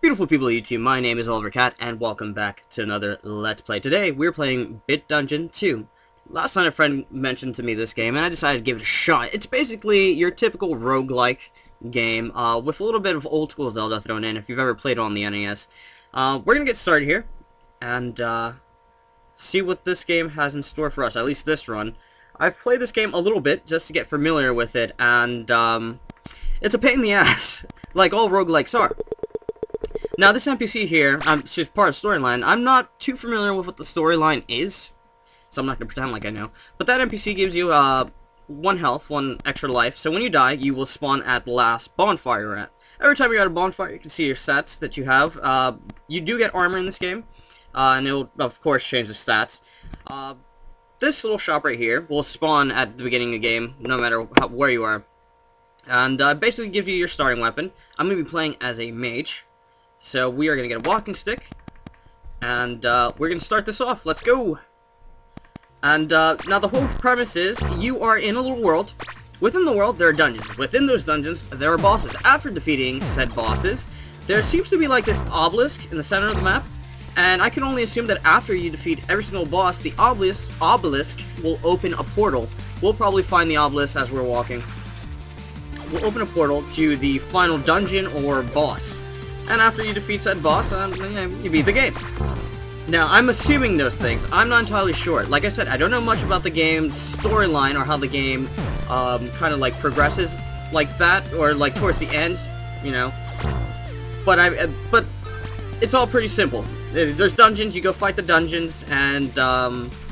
Beautiful people of YouTube, my name is Oliver Cat, and welcome back to another Let's Play. Today, we're playing Bit Dungeon 2. Last night a friend mentioned to me this game, and I decided to give it a shot. It's basically your typical roguelike game, with a little bit of old-school Zelda thrown in, if you've ever played on the NES. We're gonna get started here, and, see what this game has in store for us, at least this run. I've played this game a little bit, just to get familiar with it, and, it's a pain in the ass, like all roguelikes are. Now, this NPC here, she's part of the storyline. I'm not too familiar with what the storyline is, so I'm not going to pretend like I know. But that NPC gives you, 1 health, 1 extra life, so when you die, you will spawn at the last bonfire you're at. Every time you're at a bonfire, you can see your stats that you have. You do get armor in this game, and it will, of course, change the stats. This little shop right here will spawn at the beginning of the game, no matter where you are. And, basically gives you your starting weapon. I'm going to be playing as a mage. So we are going to get a walking stick, and we're going to start this off. Let's go! And now the whole premise is, you are in a little world. Within the world, there are dungeons. Within those dungeons, there are bosses. After defeating said bosses, there seems to be like this obelisk in the center of the map, and I can only assume that after you defeat every single boss, the obelisk will open a portal. We'll probably find the obelisk as we're walking. We'll open a portal to the final dungeon or boss. And after you defeat said boss, you beat the game. Now, I'm assuming those things. I'm not entirely sure. Like I said, I don't know much about the game's storyline or how the game kind of like progresses like that, or like towards the end, you know. But it's all pretty simple. There's dungeons, you go fight the dungeons and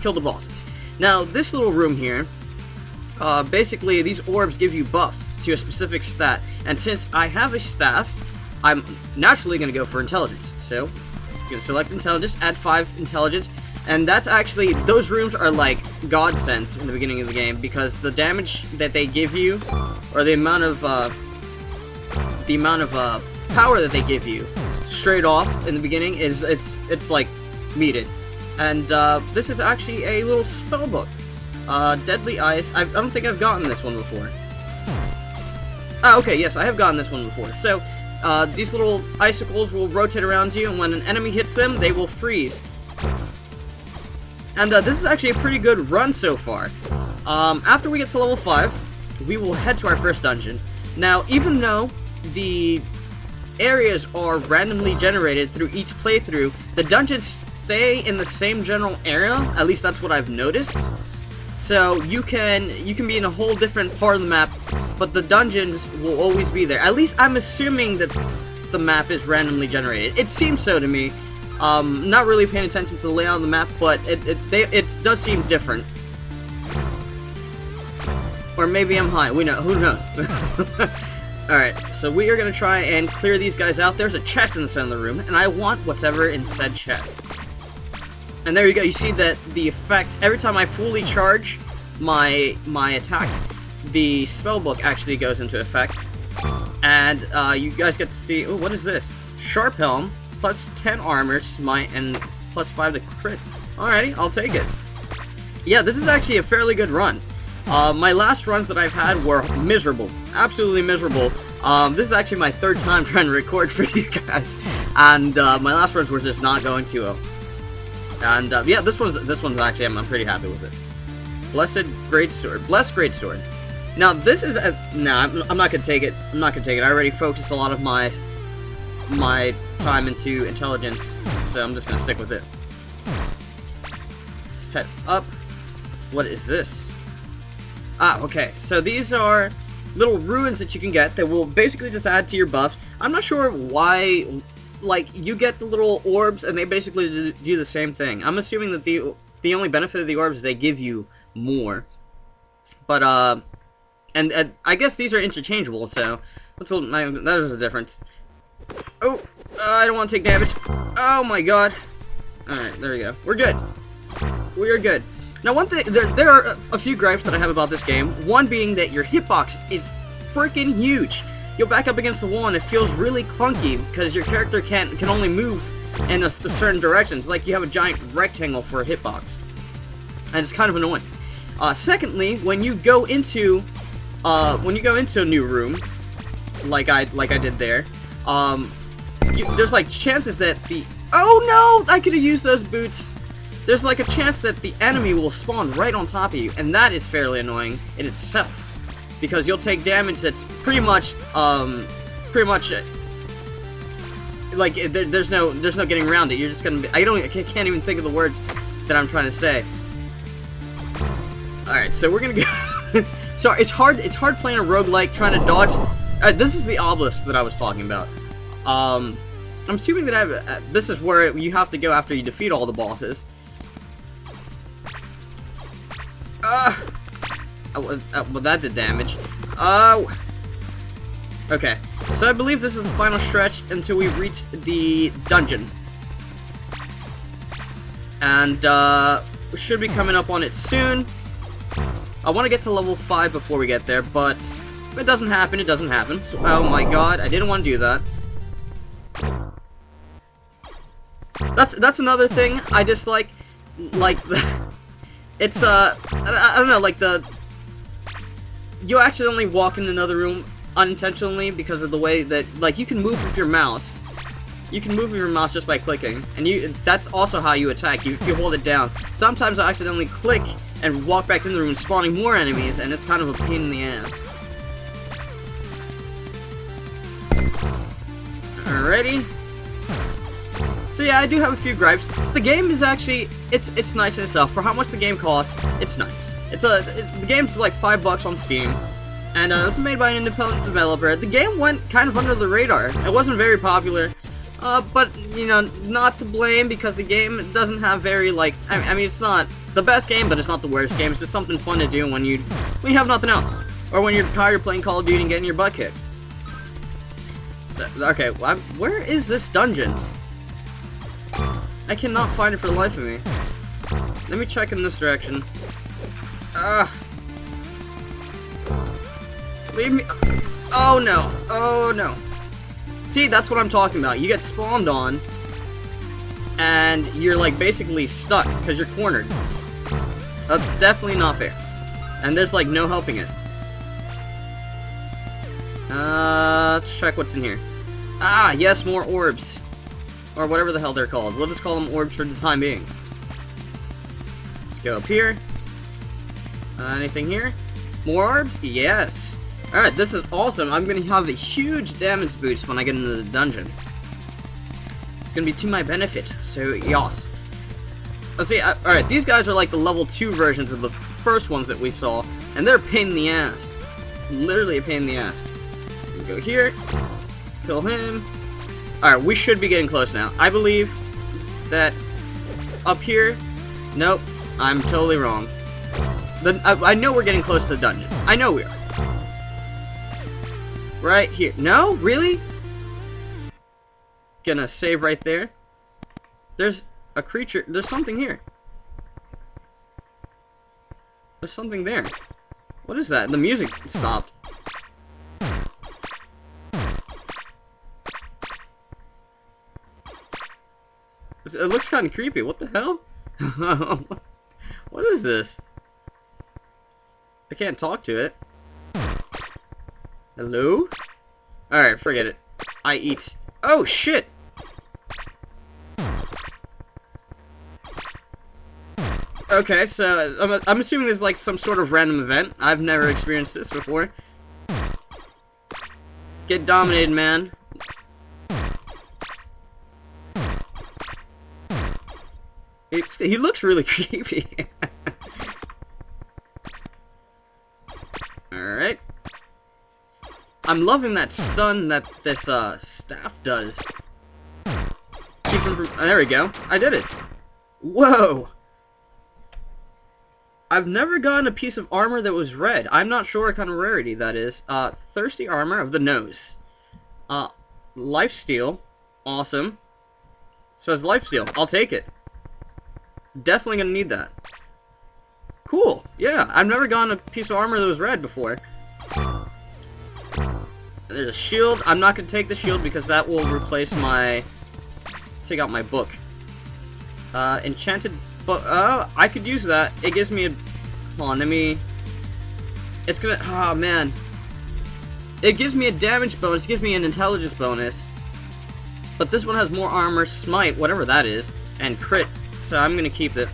kill the bosses. Now, this little room here, basically these orbs give you buff to a specific stat, and since I have a staff, I'm naturally going to go for intelligence. So, I'm going to select intelligence, add 5 intelligence, and that's actually, those rooms are like godsends in the beginning of the game, because the damage that they give you, or the amount of power that they give you straight off in the beginning is, it's like meted. And this is actually a little spell book. Deadly Ice. I don't think I've gotten this one before. Ah, okay, yes, I have gotten this one before. So, these little icicles will rotate around you, and when an enemy hits them, they will freeze. And this is actually a pretty good run so far. After we get to level 5, we will head to our first dungeon. Now, even though the areas are randomly generated through each playthrough, the dungeons stay in the same general area. At least that's what I've noticed. So you can be in a whole different part of the map, but the dungeons will always be there. At least I'm assuming that the map is randomly generated. It seems so to me. Not really paying attention to the layout of the map, but it does seem different. Or maybe I'm high. Who knows? Alright, so we are going to try and clear these guys out. There's a chest in the center of the room, and I want whatever in said chest. And there you go, you see that the effect, every time I fully charge my attack, the spellbook actually goes into effect. And you guys get to see, oh, what is this? Sharp Helm, plus 10 armor, smite, and plus 5 to crit. Alrighty, I'll take it. Yeah, this is actually a fairly good run. My last runs that I've had were miserable. Absolutely miserable. This is actually my 3rd time trying to record for you guys. And my last runs were just not going too well. And yeah, this one's actually, I'm pretty happy with it. Blessed Greatsword. Blessed Greatsword. Now this is I'm not gonna take it. I'm not gonna take it. I already focused a lot of my time into intelligence, so I'm just gonna stick with it. Let's head up. What is this? Ah, okay. So these are little ruins that you can get that will basically just add to your buffs. I'm not sure why. Like, you get the little orbs, and they basically do the same thing. I'm assuming that the only benefit of the orbs is they give you more. But, and I guess these are interchangeable, so that is a difference. Oh, I don't want to take damage. Oh my god. Alright, there we go. We're good. We are good. Now, one thing, there are a few gripes that I have about this game. One being that your hitbox is freaking huge. You'll back up against the wall and it feels really clunky because your character can only move in a certain direction. It's like you have a giant rectangle for a hitbox, and it's kind of annoying. Secondly, when you go into a new room, like I did there, there's like chances that the... Oh no! I could have used those boots. There's like a chance that the enemy will spawn right on top of you, and that is fairly annoying in itself. Because you'll take damage that's pretty much, like, there's no getting around it. You're just gonna be... I can't even think of the words that I'm trying to say. Alright, so we're gonna go... Sorry, it's hard playing a roguelike, trying to dodge... this is the obelisk that I was talking about. I'm assuming that this is where you have to go after you defeat all the bosses. Well, that did damage. Okay. So I believe this is the final stretch until we reach the dungeon. And, we should be coming up on it soon. I want to get to level 5 before we get there, but if it doesn't happen, it doesn't happen. So, oh my god, I didn't want to do that. That's another thing I dislike. Like, it's, I don't know, like you accidentally walk in another room unintentionally because of the way that, like, you can move with your mouse. You can move with your mouse just by clicking, and that's also how you attack. You hold it down. Sometimes I accidentally click and walk back in the room, spawning more enemies, and it's kind of a pain in the ass. Alrighty. So yeah, I do have a few gripes. The game is actually, it's nice in itself. For how much the game costs, it's nice. The game's like $5 on Steam, and it was made by an independent developer. The game went kind of under the radar. It wasn't very popular, but, you know, not to blame, because the game doesn't have very, like, I mean, it's not the best game, but it's not the worst game. It's just something fun to do when you have nothing else, or when you're tired of playing Call of Duty and getting your butt kicked. So, okay, well, where is this dungeon? I cannot find it for the life of me. Let me check in this direction. Leave me... Oh no. Oh no. See, that's what I'm talking about. You get spawned on, and you're, like, basically stuck, because you're cornered. That's definitely not fair. And there's, like, no helping it. Let's check what's in here. Ah, yes, more orbs. Or whatever the hell they're called. We'll just call them orbs for the time being. Let's go up here. Anything here? More orbs? Yes. Alright, this is awesome. I'm going to have a huge damage boost when I get into the dungeon. It's going to be to my benefit. So, yas. Let's see. Alright, these guys are like the level 2 versions of the first ones that we saw. And they're a pain in the ass. Literally a pain in the ass. We go here. Kill him. Alright, we should be getting close now. I believe that up here... Nope, I'm totally wrong. I know we're getting close to the dungeon. I know we are. Right here. No? Really? Gonna save right there. There's a creature. There's something here. There's something there. What is that? The music stopped. It looks kind of creepy. What the hell? What is this? I can't talk to it. Hello? Alright, forget it. I eat. Oh, shit! Okay, so I'm assuming there's like some sort of random event. I've never experienced this before. Get dominated, man. He looks really creepy. Alright. I'm loving that stun that this staff does. Keep him from... there we go. I did it. Whoa. I've never gotten a piece of armor that was red. I'm not sure what kind of rarity that is. Thirsty armor of the nose. Lifesteal. Awesome. So it's lifesteal. I'll take it. Definitely gonna need that. Cool. Yeah, I've never gotten a piece of armor that was red before. There's a shield. I'm not gonna take the shield because that will replace my... take out my book. Enchanted book. I could use that. It gives me a... hold on, let me... it's gonna... oh, man. It gives me a damage bonus. It gives me an intelligence bonus. But this one has more armor, smite, whatever that is, and crit, so I'm gonna keep it.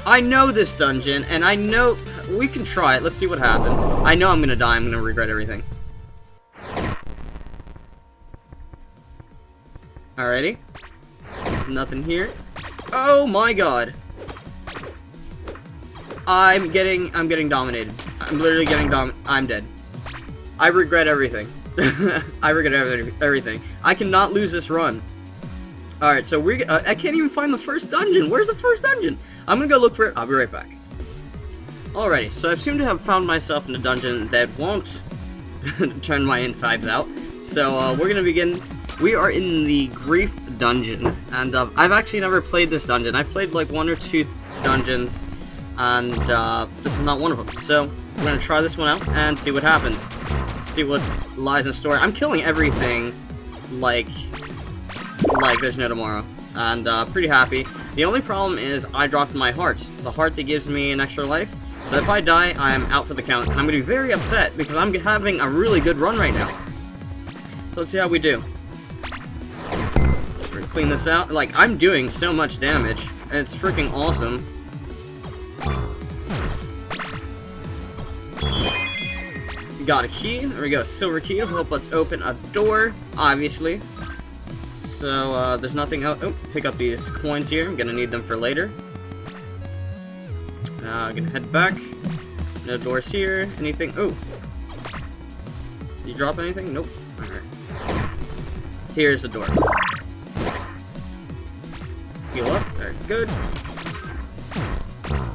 I know this dungeon, and I know... We can try it, let's see what happens. I know I'm gonna die, I'm gonna regret everything. Alrighty. Nothing here. Oh my god. I'm getting dominated. I'm literally getting I'm dead. I regret everything. I regret everything. I cannot lose this run. Alright, so I can't even find the first dungeon. Where's the first dungeon? I'm gonna go look for it. I'll be right back. Alrighty, so I seem to have found myself in a dungeon that won't turn my insides out. So, we're gonna begin. We are in the Grief Dungeon, and I've actually never played this dungeon. I've played like 1 or 2 dungeons, and this is not one of them. So, we're gonna try this one out and see what happens. See what lies in store. I'm killing everything like there's no tomorrow, and pretty happy. The only problem is I dropped my hearts, the heart that gives me an extra life. So if I die, I am out for the count, and I'm gonna be very upset because I'm having a really good run right now. So let's see how we do. We're gonna clean this out. Like, I'm doing so much damage, and it's freaking awesome. Got a key. There we go. Silver key to help us open a door, obviously. So, there's nothing else. Oh, pick up these coins here. I'm gonna need them for later. I'm gonna head back. No doors here. Anything? Oh. Did you drop anything? Nope. Alright. Here's the door. Heal up. Very good.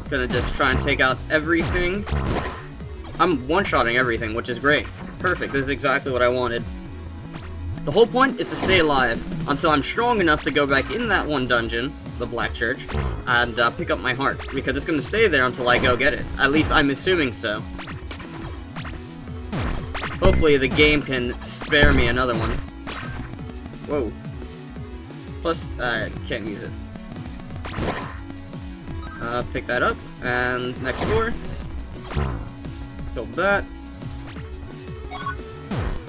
Gonna just try and take out everything. I'm one-shotting everything, which is great. Perfect. This is exactly what I wanted. The whole point is to stay alive until I'm strong enough to go back in that one dungeon, the Black Church, and pick up my heart, because it's going to stay there until I go get it. At least I'm assuming so. Hopefully the game can spare me another one. Whoa. Plus, I can't use it. Pick that up, and next door. Kill that.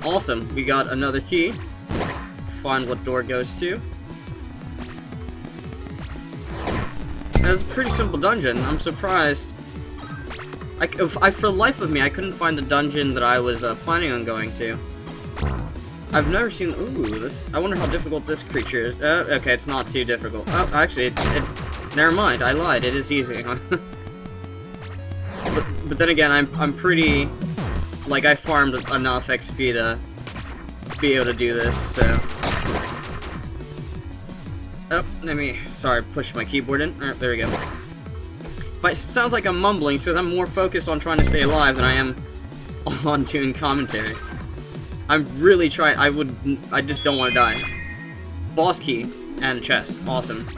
Awesome, we got another key. Find what door goes to. That's a pretty simple dungeon. I'm surprised. For the life of me, I couldn't find the dungeon that I was planning on going to. I've never seen... Ooh, this... I wonder how difficult this creature is. Okay, it's not too difficult. Oh, actually, never mind, I lied. It is easy. But then again, I'm pretty... Like, I farmed enough XP to be able to do this, so... Oh, let me... Sorry, push my keyboard in. Alright, there we go. But it sounds like I'm mumbling, because I'm more focused on trying to stay alive than I am on doing commentary. I'm really trying... I just don't want to die. Boss key and a chest. Awesome.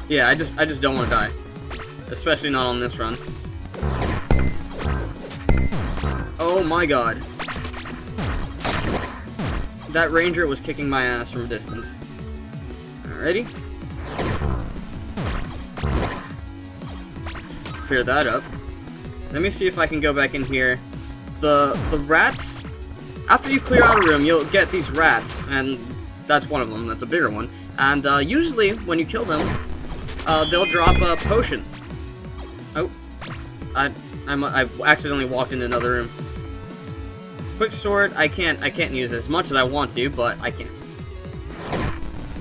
Yeah, I just don't want to die. Especially not on this run. Oh my god. That ranger was kicking my ass from a distance. Alrighty. Clear that up. Let me see if I can go back in here. The rats, after you clear out a room, you'll get these rats, and that's one of them, that's a bigger one. And usually, when you kill them, they'll drop potions. Oh. I accidentally walked into another room. Quick sword, I can't use as much as I want to, but I can't.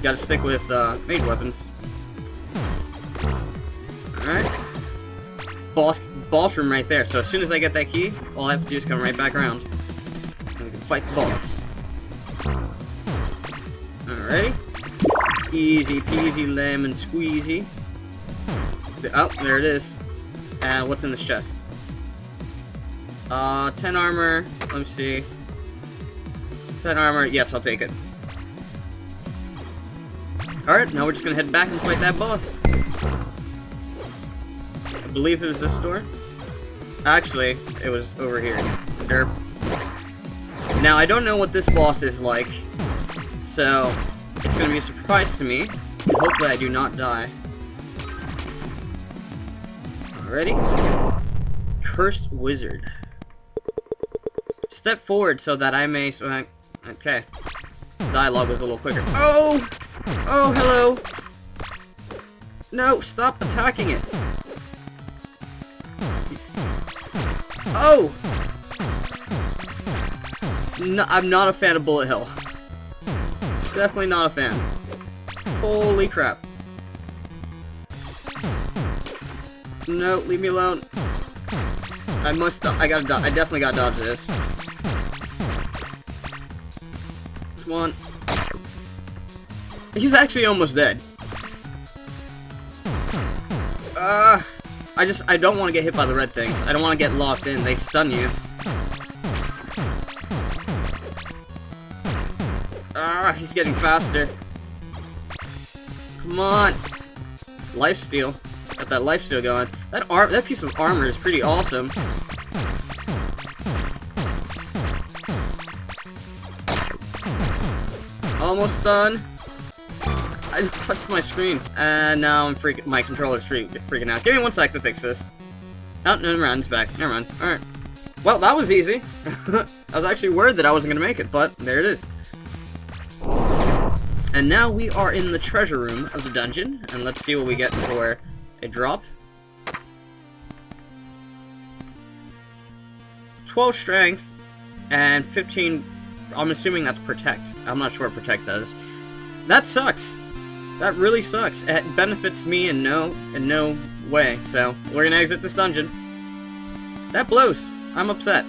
Gotta stick with mage weapons. Alright. Boss room right there, so as soon as I get that key, all I have to do is come right back around. And we can fight the boss. Alrighty. Easy peasy lemon squeezy. Oh, there it is. And what's in this chest? 10 armor. Let me see. 10 armor. Yes, I'll take it. Alright, now we're just gonna head back and fight that boss. I believe it was this door. Actually, it was over here. Derp. Now, I don't know what this boss is like, so it's gonna be a surprise to me. And hopefully I do not die. Alrighty. Cursed Wizard. Step forward so that I may... Okay. Dialogue was a little quicker. Oh! Oh, hello! No, stop attacking it! Oh! No, I'm not a fan of Bullet Hill. Definitely not a fan. Holy crap. No, leave me alone. I definitely gotta dodge this. Come on. He's actually almost dead. I don't want to get hit by the red things. I don't want to get locked in. They stun you. He's getting faster. Come on. Lifesteal. Got that lifesteal going. That piece of armor is pretty awesome. Almost done. I touched my screen, and now I'm my controller's freaking out. Give me 1 sec to fix this. Oh, no, never mind, it's back. Never mind. Alright. Well, that was easy. I was actually worried that I wasn't going to make it, but there it is. And now we are in the treasure room of the dungeon, and let's see what we get for a drop. 12 strength, and 15... I'm assuming that's protect. I'm not sure what protect does. That sucks. That really sucks. It benefits me in no way. So we're gonna exit this dungeon. That blows. I'm upset.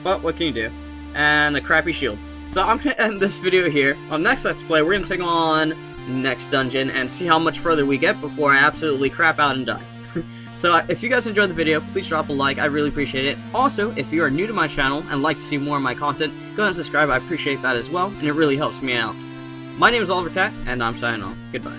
But what can you do? And a crappy shield. So I'm gonna end this video here. On next Let's Play, we're gonna take on next dungeon and see how much further we get before I absolutely crap out and die. So if you guys enjoyed the video, please drop a like. I really appreciate it. Also, if you are new to my channel and like to see more of my content, go ahead and subscribe. I appreciate that as well, and it really helps me out. My name is Oliver Cat, and I'm signing off. Goodbye.